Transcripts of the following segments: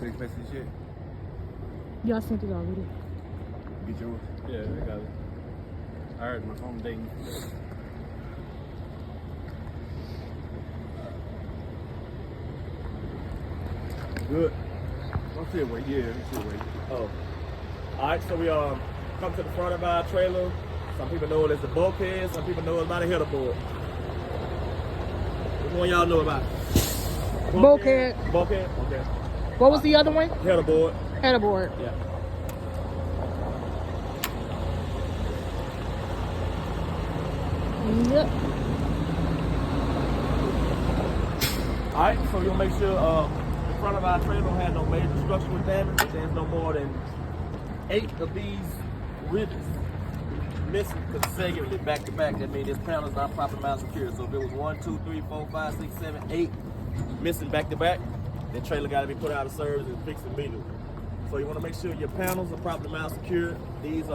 text message yet? Y'all sent it already. Get yours? Yeah, I got it. I heard my phone ding. Good. I'm still waiting. Yeah, I'm still waiting. Oh. All right, so we come to the front of our trailer. Some people know it as the bulkhead. Some people know it by the header board. Which one y'all know about? Bulkhead. Bulkhead? Okay. What was the other one? Header board. Headerboard. Yeah. Yep. All right, so you'll make sure the front of our trailer don't have no major structural damage. There's no more than 8 of these rivets missing consecutively back to back. That means this panel is not properly mount secured. So if it was 1, 2, 3, 4, 5, 6, 7, 8 missing back to back, the trailer got to be put out of service and fixed immediately. So you want to make sure your panels are properly mount secured. This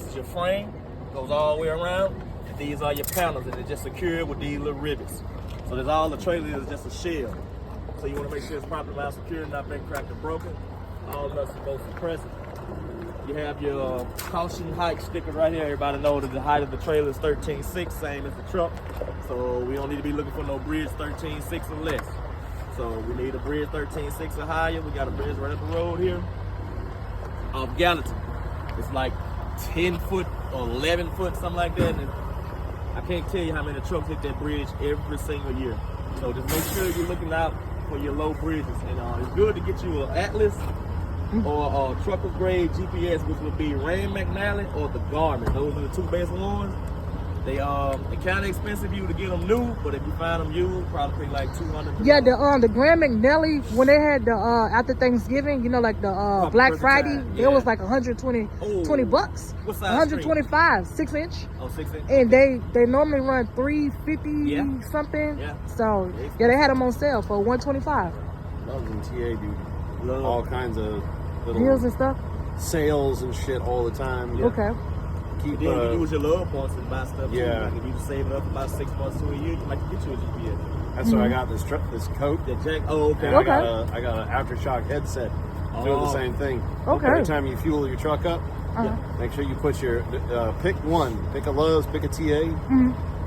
is your frame, goes all the way around. And these are your panels, and they're just secured with these little rivets. So there's all the trailer is just a shell. So you want to make sure it's properly mount secured, not been cracked or broken. All nuts are both suppressed. You have your caution height stickers right here. Everybody knows that the height of the trailer is 13.6, same as the truck. So we don't need to be looking for no bridge 13.6 or less. So we need a bridge 13.6 or higher. We got a bridge right up the road here of Gallatin. It's like 10 foot or 11 foot, something like that. And I can't tell you how many trucks hit that bridge every single year. So just make sure you're looking out for your low bridges. And it's good to get you an Atlas or a trucker grade GPS, which would be Rand McNally or the Garmin. Those are the two best ones. They kind of expensive you to get them new, but if you find them used, probably pay like $200. Yeah, the Grand McNally, when they had the after Thanksgiving, you know, like the Black Friday, time, yeah. it was like 120 $20. What size 125, 6-inch. Oh, 6 inch. And they normally run 350 something. Yeah. So yeah, they had them on sale for 125. Loves and TA do Love. all kinds of little Deals and stuff. sales and shit all the time. Okay. Keep Then you use your love points and buy stuff. Yeah. Too. Like if you just save it up for about 6 months to a year, you might get you a GPS. That's why I got this coat. The jack. Oh, okay. And Okay. I got an aftershock headset. Doing the same thing. Okay. Every time you fuel your truck up, Uh-huh. make sure you put your pick one, pick a Lowe's, pick a TA,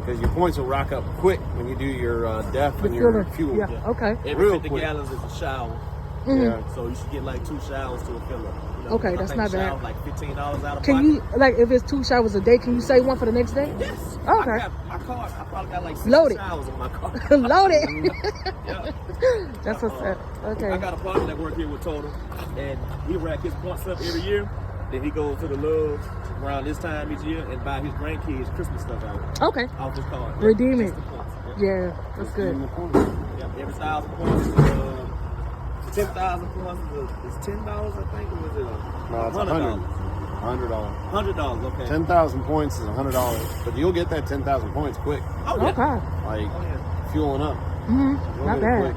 because your points will rack up quick when you do your DEF and your fuel. Yeah. Okay. Every Real 50 quick. gallons is a shower. Yeah. So you should get like 2 showers to a fill up. You know, Okay, I that's think not bad. showers like $15 out of Can pocket. you, like, if it's 2 showers a day, can you save one for the next day? Yes. Okay. I got my car. I probably got like 6 Loaded. showers on my car. Loaded. Yeah. That's what's up. Okay. I got a partner that work here with Total, and he rack his points up every year. Then he goes to the Lowe's around this time each year and buy his grandkids Christmas stuff out Okay. off his card. Redeem Just it. the points. Yeah, that's good. Yeah, every 1,000 points is 10,000 points is $10, I think, or was it No, it's $100? $100. $100, okay. 10,000 points is $100, but you'll get that 10,000 points quick. Oh, yeah. Okay. Like Oh, yeah. fueling up. Mm-hmm. You'll Not get it bad. quick.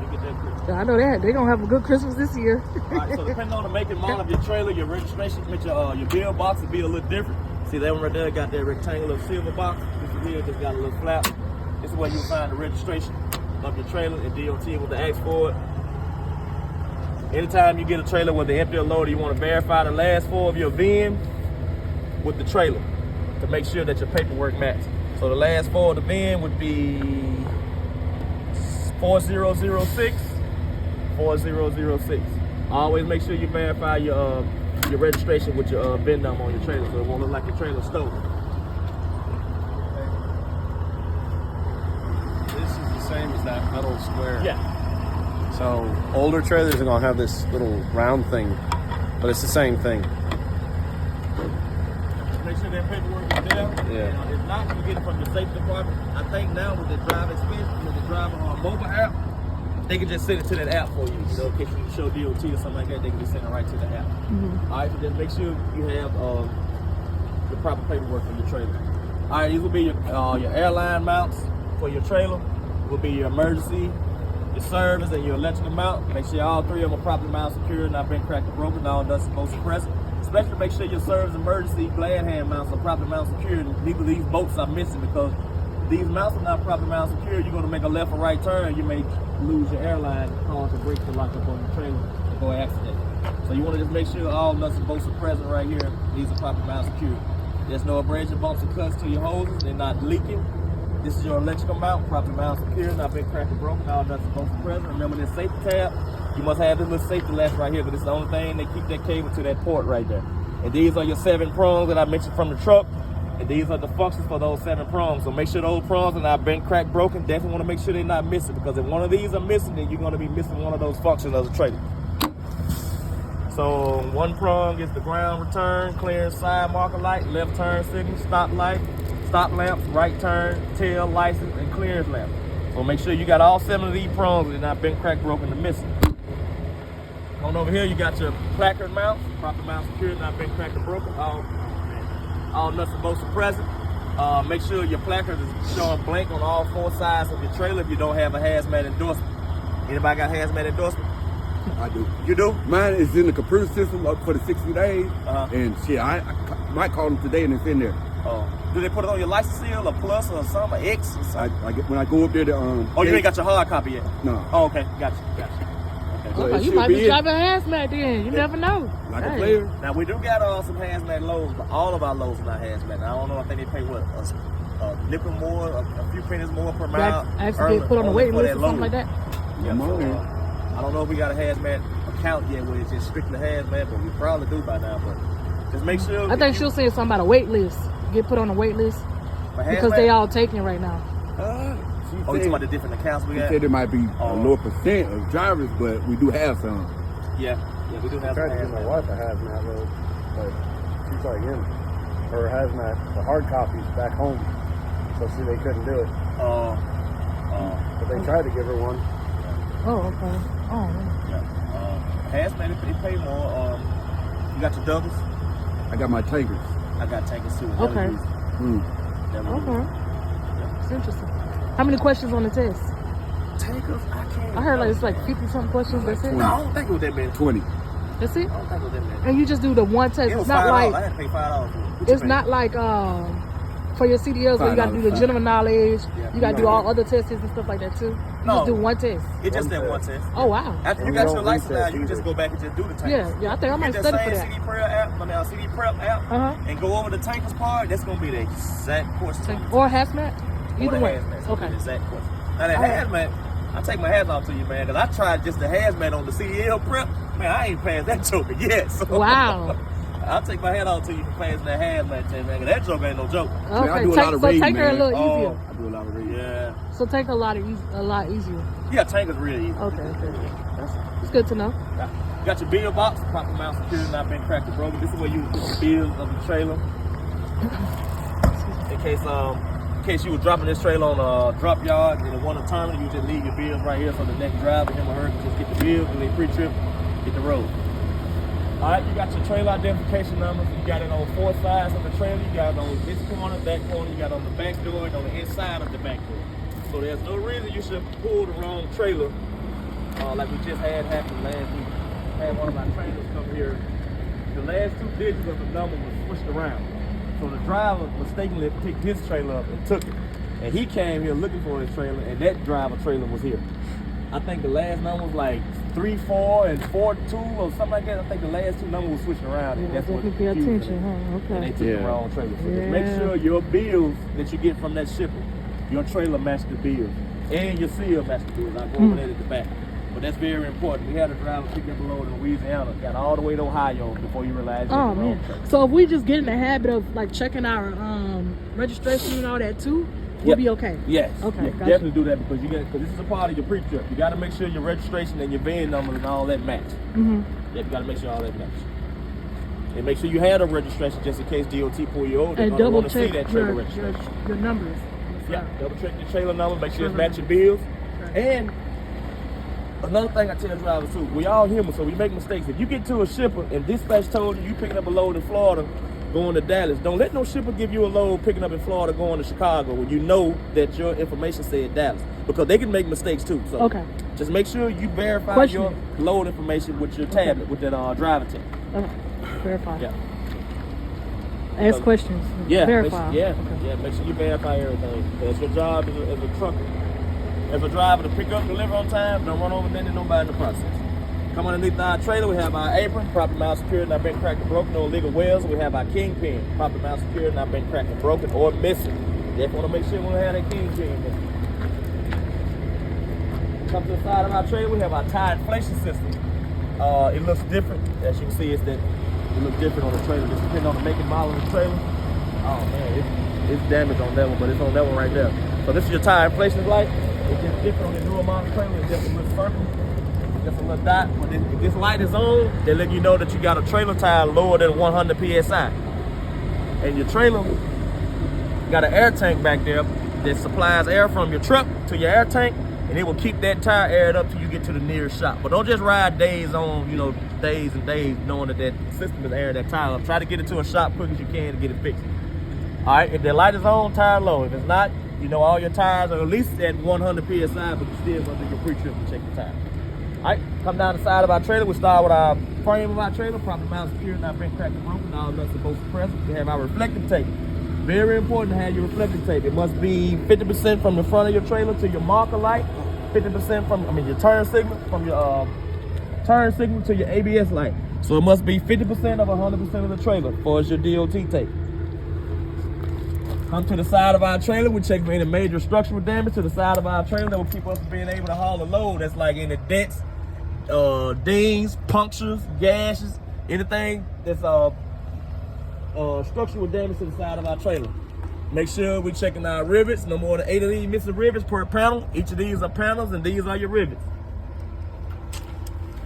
You get that quick. I know that. They're going to have a good Christmas this year. All right, so depending on the make and model of your trailer, your registration with your bill box will be a little different. See that one right there got that rectangular silver box. This one here just got a little flap. This is where you'll find the registration of your trailer, and DOT will ask for it. Anytime you get a trailer with the empty or loaded, you want to verify the last 4 of your VIN with the trailer to make sure that your paperwork matches. So the last 4 of the VIN would be 4006, 4006. Always make sure you verify your registration with your VIN number on your trailer, so it won't look like your trailer's stolen. This is the same as that metal square. Yeah. So older trailers are gonna have this little round thing, but it's the same thing. Make sure that paperwork is there. Yeah. And, if not, you get it from your safety department. I think now with the drive expense, with the driver mobile app, they can just send it to that app for you. You know, in case you show DOT or something like that, they can just send it right to the app. All right, so just make sure you have the proper paperwork for your trailer. All right, these will be your airline mounts for your trailer. Will be your emergency, your service, and your electrical mount. Make sure all 3 of them are properly mount secured, not been cracked or broken, all dust supposed to suppress it. Especially make sure your service, emergency, glad hand mounts are properly mount secured. These bolts are missing because if these mounts are not properly mount secured, you're going to make a left or right turn. You may lose your airline, cause the brakes to lock up on your trailer. before accident. So you want to just make sure all nuts and bolts are present right here. These are proper mount secured. There's no abrasion, bumps, or cuts to your hoses. They're not leaking. This is your electrical mount, proper mount secured, not been cracked or broken. All nuts and bolts are present. Remember this safety tab. You must have this little safety latch right here, because it's the only thing that keep that cable to that port right there. And these are your 7 prongs that I mentioned from the truck. And these are the functions for those 7 prongs. So make sure those prongs are not bent, cracked, broken. Definitely want to make sure they're not missing, because if one of these are missing, then you're going to be missing one of those functions of the trailer. So 1 prong is the ground return, clearance side marker light, left turn signal, stop light, stop lamps, right turn, tail, license, and clearance lamp. So make sure you got all 7 of these prongs and they're not bent, cracked, broken, or missing. On over here, you got your placard mount, proper mount secured, not bent, cracked, or broken. All nuts and bolts are present. Make sure your placard is showing blank on all 4 sides of your trailer if you don't have a hazmat endorsement. Anybody got hazmat endorsement? I do. You do? Mine is in the computer system up for the 60 days. And shit, I might call them today and it's in there. Do they put it on your license seal, a plus or something, an X or something? I get when I go up there to Oh, you ain't got your hard copy yet? No. Oh, okay. Gotcha. Okay. So Okay, it you should might be be in. driving hazmat then. You never know. Like a Hey. player. Now, we do got some hazmat loads, but all of our loads are not hazmat. I don't know, I think they pay what, a nickel more, a few pennies more per mile. Like actually get put on the waiting list or something like that. Yeah, Come on, so, man. I don't know if we got a hazmat account yet where it's just strictly hazmat, but we probably do by now. But just make sure. I think she'll say something about a wait list. Get put on a wait list because they all taking right now. She Oh, you talking said, about the different accounts we she got? said there might be a lower percent of drivers, but we do have some. Yeah, we do I have tried some to get my hazmat. wife a hazmat load, but she's like in her hazmat, the hard copies back home. So see, they couldn't do it. But they tried to give her one. Oh, okay. Oh, man. Hazmat, they pay more. You got your doubles? I got my tankers. I got tankers too. Okay. Okay. It's interesting. How many questions on the test? Tankers? I can't. I heard like it's like 50 something questions. That's it. No, I don't think it was that many. 20. That's it. I don't think it was that many. And you just do the one test. It was It's not $5. I like had to pay $5 for it. What you it's pay? not like for your CDLs where you got to do the $5. general knowledge. Yeah. You got to do all other tests and stuff like that too. You No. just do one test. It's just One that one test. test. Oh wow. After you And got we your don't license now, retest you can just either. go back and just do the tankers. Yeah, I think I might Get study that for same that. CD Prep app, CD Prep app, and go over the tankers part. That's gonna be the exact question. Or hazmat. Or Either the way. hazmat. It's gonna be Okay. the exact question. Now that Alright. hazmat, I take my hat off to you, man, because I tried just the hazmat on the CDL prep. Man, I ain't passed that joker yet. So. Wow. I'll take my hat off to you for passing that hazmat test, man, because that joker ain't no joke. Okay. I do a lot of so reading, take her a man. little easier. Oh. I do a lot of reading. Yeah. So take a lot easier. Yeah, tankers real easy. Okay. It's good to know. You got your bill box, proper mount security, not been cracked or broken. This is where you put the bills of the trailer. In case you were dropping this trailer on a drop yard and it want to terminal, you just leave your bills right here so the next driver, him or her, can just get the bills and they pre-trip, hit the road. All right, you got your trailer identification number. You got it on 4 sides of the trailer. You got it on this corner, that corner. You got it on the back door and on the inside of the back door. So there's no reason you should pull the wrong trailer like we just had happen last week. Had one of my trailers come here. The last 2 digits of the number was switched around. So the driver mistakenly picked his trailer up and took it. And he came here looking for his trailer, and that driver trailer was here. I think the last number was like 34 and 42 or something like that. I think the last 2 numbers were switching around. And Yeah, that's what definitely pay confused attention, me. huh? And they Okay. took the Yeah. wrong trailer. So just Yeah. make sure your bills that you get from that shipper, your trailer match the bills. And your seal match the bills. I'll go over that at the back. But that's very important. We had a driver pick up a load in Louisiana, got all the way to Ohio before you realize you Oh had the man. wrong trailer. So if we just get in the habit of like checking our registration and all that too, we'll Yep. be okay. Yes. Okay, Yeah, gotcha. definitely do that because this is a part of your pre-trip. You got to make sure your registration and your VIN number and all that match. Mm-hmm. Yeah, you got to make sure all that match. And make sure you have a registration just in case DOT pull you over. They're And gonna double want to see check that trailer your registration. numbers. Yeah, double check your trailer number, make sure it's matching bills. And another thing I tell drivers too, we all human, so we make mistakes. If you get to a shipper and dispatch told you picking up a load in Florida going to Dallas, don't let no shipper give you a load picking up in Florida going to Chicago when you know that your information said Dallas. Because they can make mistakes too. So Okay. just make sure you verify Question your load information with your tablet, with that driving test. Okay. Verify. Yeah. Ask questions. Yeah, Verify. Make, Okay. make sure you verify everything. That's your job as a trucker, as a driver to pick up, deliver on time. Don't run over nothing, nobody in the process. Come underneath our trailer, we have our apron, properly mounted, secured, not been cracked or broken, no illegal welds. We have our kingpin, properly mounted, secured, not been cracked or broken or missing. Definitely want to make sure we don't have that kingpin missing. Come to the side of our trailer, we have our tire inflation system. It looks different. As you can see, it looks different on the trailer. Just depending on the make and model of the trailer. Oh man, it's damaged on that one, but it's on that one right there. So this is your tire inflation light. It's just different on the newer model trailer. It's just a little circle, just a little dot. When if this light is on, they let you know that you got a trailer tire lower than 100 psi. And your trailer got an air tank back there that supplies air from your truck to your air tank. And it will keep that tire aired up till you get to the nearest shop. But don't just ride days on, days and days knowing that system is airing that tire up. Try to get it to a shop quick as you can to get it fixed. All right, if the light is on, tire low. If it's not, all your tires are at least at 100 PSI, but you still want to do your pre-trip and check the tire. All right, come down the side of our trailer. We start with our frame of our trailer, properly mounted, secured, not been cracked or broken, all nuts are both suppressed. We have our reflective tape. Very important to have your reflective tape. It must be 50% from the front of your trailer to your marker light, 50% from, your turn signal, from your turn signal to your ABS light. So it must be 50% of 100% of the trailer for your DOT tape. Come to the side of our trailer, we check for any major structural damage to the side of our trailer that will keep us from being able to haul a load. That's like any dents, dings, punctures, gashes, anything that's structural damage to the side of our trailer. Make sure we're checking our rivets. No more than 8 of these missing rivets per panel. Each of these are panels and these are your rivets.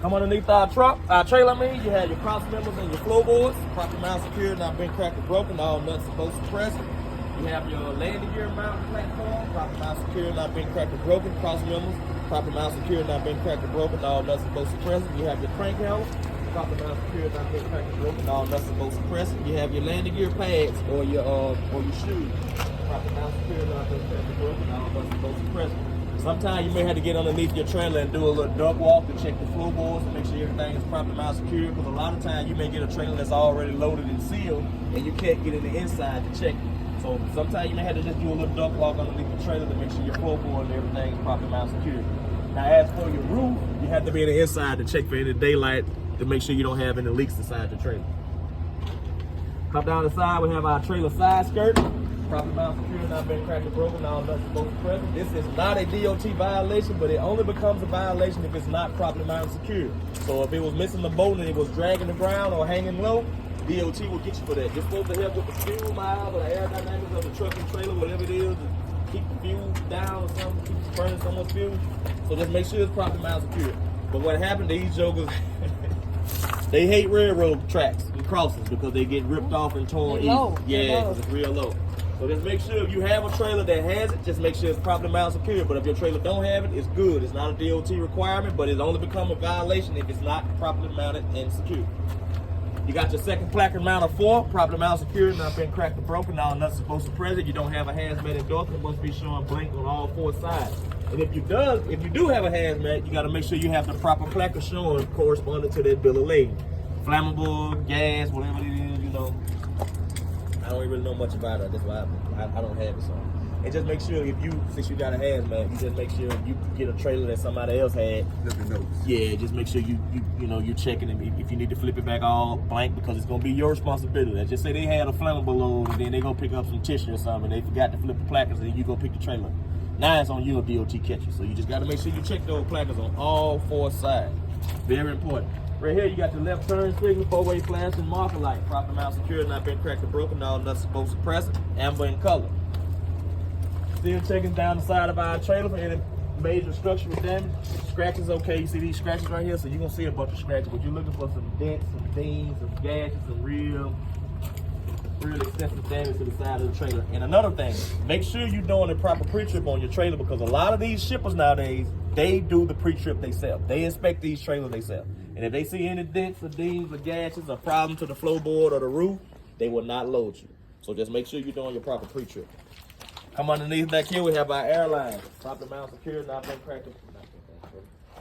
Come underneath our trailer, you have your cross members and your floorboards. Properly mounted, secured, not been cracked or broken. All nuts are both suppressed. You have your landing gear mounted platform. Properly mounted, secured, not been cracked or broken. Cross members. Properly mounted, secured, not been cracked or broken. All nuts are both suppressed. You have your crank handle. Properly mounted, secured, not been cracked or broken. All nuts are both suppressed. You have your landing gear pads or your shoes. Properly mounted, secured, not been cracked or broken. All nuts are both suppressed. Sometimes you may have to get underneath your trailer and do a little duck walk to check the floorboards to make sure everything is properly mounted, secured. Because a lot of times you may get a trailer that's already loaded and sealed, and you can't get in the inside to check it. So sometimes you may have to just do a little duck walk underneath the trailer to make sure your floorboard and everything is properly mounted, secured. Now, as for your roof, you have to be in the inside to check for any daylight to make sure you don't have any leaks inside your trailer. Come down the side, we have our trailer side skirt. Properly mounted, secured, not been cracked or broken, all nuts are both present. This is not a DOT violation, but it only becomes a violation if it's not properly mounted, secured. So if it was missing the bolt and it was dragging the ground or hanging low, DOT will get you for that. It's supposed to help with the fuel miles or the aerodynamics of the truck and trailer, whatever it is, to keep the fuel down or something, keep burning so much fuel. So just make sure it's properly mounted, secured. But what happened to these jokers, they hate railroad tracks and crossings because they get ripped off and torn easy. Yeah, because it's real low. So just make sure if you have a trailer that has it, just make sure it's properly mounted, secured. But if your trailer don't have it, it's good. It's not a DOT requirement, but it only become a violation if it's not properly mounted and secured. You got your second placard mounted for properly mounted, secured, not been cracked or broken. All nuts supposed to present. You don't have a hazmat endorsement, it must be showing blank on all 4 sides. And if you do have a hazmat, you got to make sure you have the proper placard showing corresponding to that bill of lading. Flammable, gas, whatever it is, I don't really know much about it. That's why I don't have it. So, and just make sure since you got a hazmat, you just make sure you get a trailer that somebody else had. Yeah, just make sure you're checking it. If you need to flip it back all blank because it's gonna be your responsibility. Let's just say they had a flammable load and then they go pick up some tissue or something and they forgot to flip the placards and then you go pick the trailer up. Now it's on you, DOT catcher. So you just gotta make sure you check those placards on all 4 sides. Very important. Right here, you got the left turn signal, 4-way flash, and marker light. Properly mounted, secured, not been cracked or broken. All nuts supposed to present, amber in color. Still checking down the side of our trailer for any major structural damage. Scratches, okay. You see these scratches right here? So you're going to see a bunch of scratches, but you're looking for some dents, some dings, some gashes, some real extensive damage to the side of the trailer. And another thing, make sure you're doing the proper pre-trip on your trailer because a lot of these shippers nowadays, they do the pre-trip themselves. They inspect these trailers themselves. And if they see any dents or dings or gashes or problems to the floorboard or the roof, they will not load you. So just make sure you're doing your proper pre-trip. Come underneath back here, we have our airlines. Properly mounted, secured, not been cracked.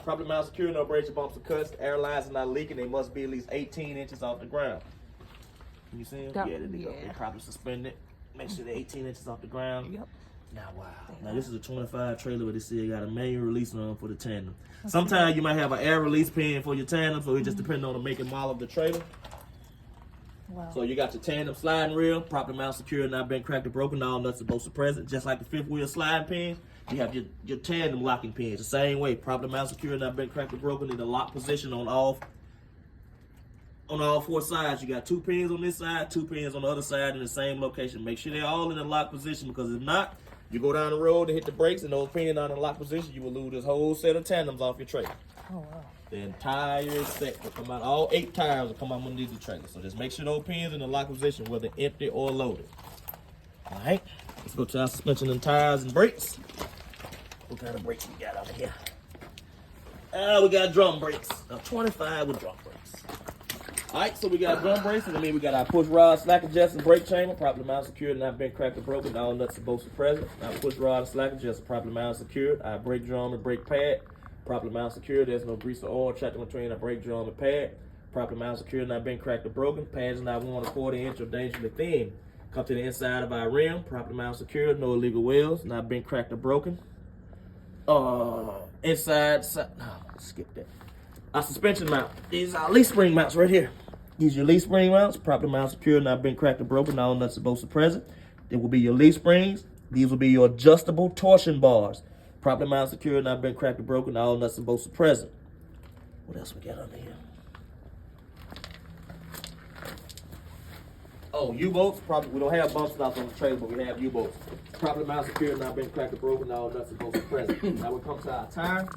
Properly mounted, secured, no abrasion bumps or cuts. Airlines are not leaking. They must be at least 18 inches off the ground. Can you see them? Yeah, they properly suspended. Make sure they're 18 inches off the ground. Yep. Now, wow. Now, this is a 25 trailer, but it still got a manual release on for the tandem. Sometimes you might have an air release pin for your tandem, so it just depends on the make and model of the trailer. Wow. So you got your tandem sliding reel, properly mounted, secure, not been cracked or broken, all nuts are both present. Just like the fifth wheel sliding pin, you have your tandem locking pins the same way, properly mounted, secure, not been cracked or broken in the lock position on all 4 sides. You got 2 pins on this side, 2 pins on the other side in the same location. Make sure they're all in the lock position, because if not, you go down the road and hit the brakes and those pins not in the lock position, you will lose this whole set of tandems off your trailer. Oh, wow. The entire set will come out, all 8 tires will come out underneath the trailer. So just make sure those pins in the lock position, whether empty or loaded. All right, let's go to our suspension and tires and brakes. What kind of brakes we got over here? We got drum brakes. 25 with drum brakes. All right, so we got drum brakes, and we got our push rod, slack adjustment, brake chamber, properly mounted, secured, not been cracked or broken. All nuts and bolts are present. Our push rod and slack adjustment, properly mounted, secured. Our brake drum and brake pad, properly mounted, secured. There's no grease or oil trapped in between our brake drum and pad. Properly mounted, secured, not been cracked or broken. Pads not 1 1/4 inch or dangerously thin. Come to the inside of our rim, properly mounted, secured. No illegal welds, not been cracked or broken. Inside, no, skip that. Our suspension mount. These are our leaf spring mounts right here. These are your leaf spring mounts, properly mounted, secure, not been cracked or broken. All nuts and bolts are present. They will be your leaf springs. These will be your adjustable torsion bars, properly mounted, secure, not been cracked or broken. All nuts and bolts are present. What else we got under here? Oh, U-bolts. Probably we don't have bump stops on the trailer, but we have U-bolts. Properly mounted, secure, not been cracked or broken. All nuts and bolts are present. Now we come to our tire.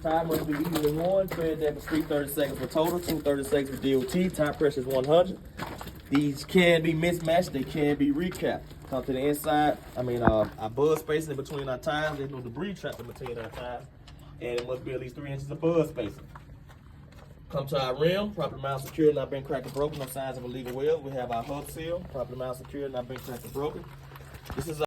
Tire must be evenly worn. Tread depth is 330 seconds for total, 230 seconds for DOT. Tire pressure is 100. These can be mismatched. They can be recapped. Come to the inside. Our bud spacing in between our tires. There's no debris trapped in between our tires, and it must be at least 3 inches of bud spacing. Come to our rim, properly mounted, secure, not been cracked or broken. No signs of illegal weld. We have our hub seal, properly mounted, secure, not been cracked or broken. This is